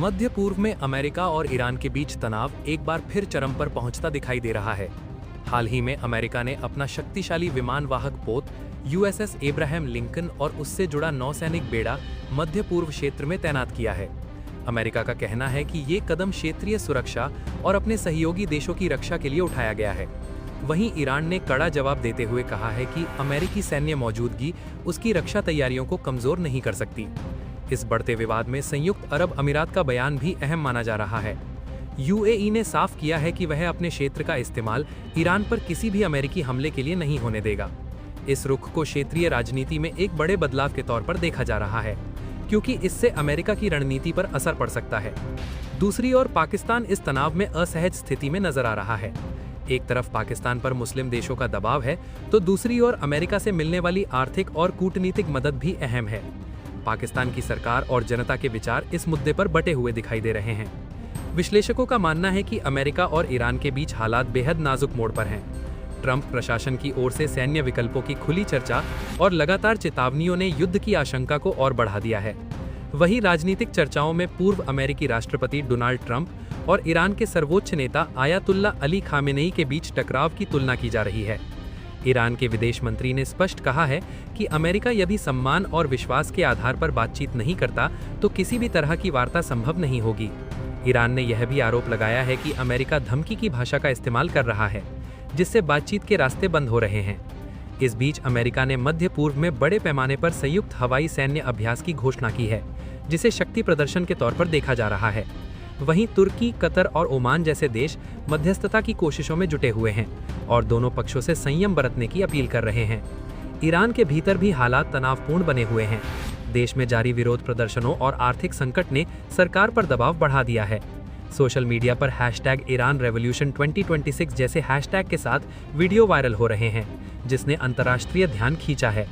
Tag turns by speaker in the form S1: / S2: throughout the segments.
S1: मध्य पूर्व में अमेरिका और ईरान के बीच तनाव एक बार फिर चरम पर पहुंचता दिखाई दे रहा है। हाल ही में अमेरिका ने अपना शक्तिशाली विमान वाहक पोत यूएसएस एब्राहम लिंकन और उससे जुड़ा नौसैनिक बेड़ा मध्य पूर्व क्षेत्र में तैनात किया है। अमेरिका का कहना है कि ये कदम क्षेत्रीय सुरक्षा और अपने सहयोगी देशों की रक्षा के लिए उठाया गया है। वहीं ईरान ने कड़ा जवाब देते हुए कहा है कि अमेरिकी सैन्य मौजूदगी उसकी रक्षा तैयारियों को कमजोर नहीं कर सकती। इस बढ़ते विवाद में संयुक्त अरब अमीरात का बयान भी अहम माना जा रहा है। यूएई ने साफ किया है कि वह अपने क्षेत्र का इस्तेमाल ईरान पर किसी भी अमेरिकी हमले के लिए नहीं होने देगा। इस रुख को क्षेत्रीय राजनीति में एक बड़े बदलाव के तौर पर देखा जा रहा है, क्योंकि इससे अमेरिका की रणनीति पर असर पड़ सकता है। दूसरी ओर पाकिस्तान इस तनाव में असहज स्थिति में नजर आ रहा है। एक तरफ पाकिस्तान पर मुस्लिम देशों का दबाव है, तो दूसरी ओर अमेरिका से मिलने वाली आर्थिक और कूटनीतिक मदद भी अहम है। पाकिस्तान की सरकार और जनता के विचार इस मुद्दे पर बटे हुए दिखाई दे रहे हैं। विश्लेषकों का मानना है कि अमेरिका और ईरान के बीच हालात बेहद नाजुक मोड़ पर हैं। ट्रंप प्रशासन की ओर से सैन्य विकल्पों की खुली चर्चा और लगातार चेतावनियों ने युद्ध की आशंका को और बढ़ा दिया है। वहीं राजनीतिक चर्चाओं में पूर्व अमेरिकी राष्ट्रपति डोनाल्ड ट्रंप और ईरान के सर्वोच्च नेता आयतुल्ला अली खामेनेई के बीच टकराव की तुलना की जा रही है। ईरान के विदेश मंत्री ने स्पष्ट कहा है कि अमेरिका यदि सम्मान और विश्वास के आधार पर बातचीत नहीं करता तो किसी भी तरह की वार्ता संभव नहीं होगी। ईरान ने यह भी आरोप लगाया है कि अमेरिका धमकी की भाषा का इस्तेमाल कर रहा है, जिससे बातचीत के रास्ते बंद हो रहे हैं। इस बीच अमेरिका ने मध्य पूर्व में बड़े पैमाने पर संयुक्त हवाई सैन्य अभ्यास की घोषणा की है, जिसे शक्ति प्रदर्शन के तौर पर देखा जा रहा है। वहीं तुर्की, कतर और ओमान जैसे देश मध्यस्थता की कोशिशों में जुटे हुए हैं और दोनों पक्षों से संयम बरतने की अपील कर रहे हैं। ईरान के भीतर भी हालात तनावपूर्ण बने हुए हैं। देश में जारी विरोध प्रदर्शनों और आर्थिक संकट ने सरकार पर दबाव बढ़ा दिया है। सोशल मीडिया पर #ईरान रेवोल्यूशन 2026 जैसे हैशटैग के साथ वीडियो वायरल हो रहे हैं, जिसने अंतर्राष्ट्रीय ध्यान खींचा है।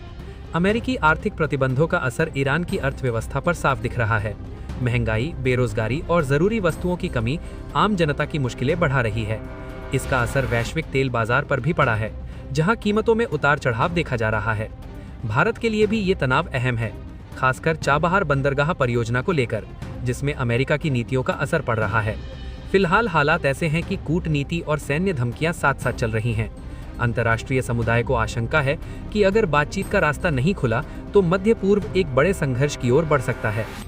S1: अमेरिकी आर्थिक प्रतिबंधों का असर ईरान की अर्थव्यवस्था पर साफ दिख रहा है। महंगाई, बेरोजगारी और जरूरी वस्तुओं की कमी आम जनता की मुश्किलें बढ़ा रही है। इसका असर वैश्विक तेल बाजार पर भी पड़ा है, जहां कीमतों में उतार चढ़ाव देखा जा रहा है। भारत के लिए भी ये तनाव अहम है, खासकर चाबहार बंदरगाह परियोजना को लेकर, जिसमें अमेरिका की नीतियों का असर पड़ रहा है। फिलहाल हालात ऐसे हैं कि कूटनीति और सैन्य धमकियां साथ साथ चल रही हैं। अंतर्राष्ट्रीय समुदाय को आशंका है कि अगर बातचीत का रास्ता नहीं खुला तो मध्य पूर्व एक बड़े संघर्ष की ओर बढ़ सकता है।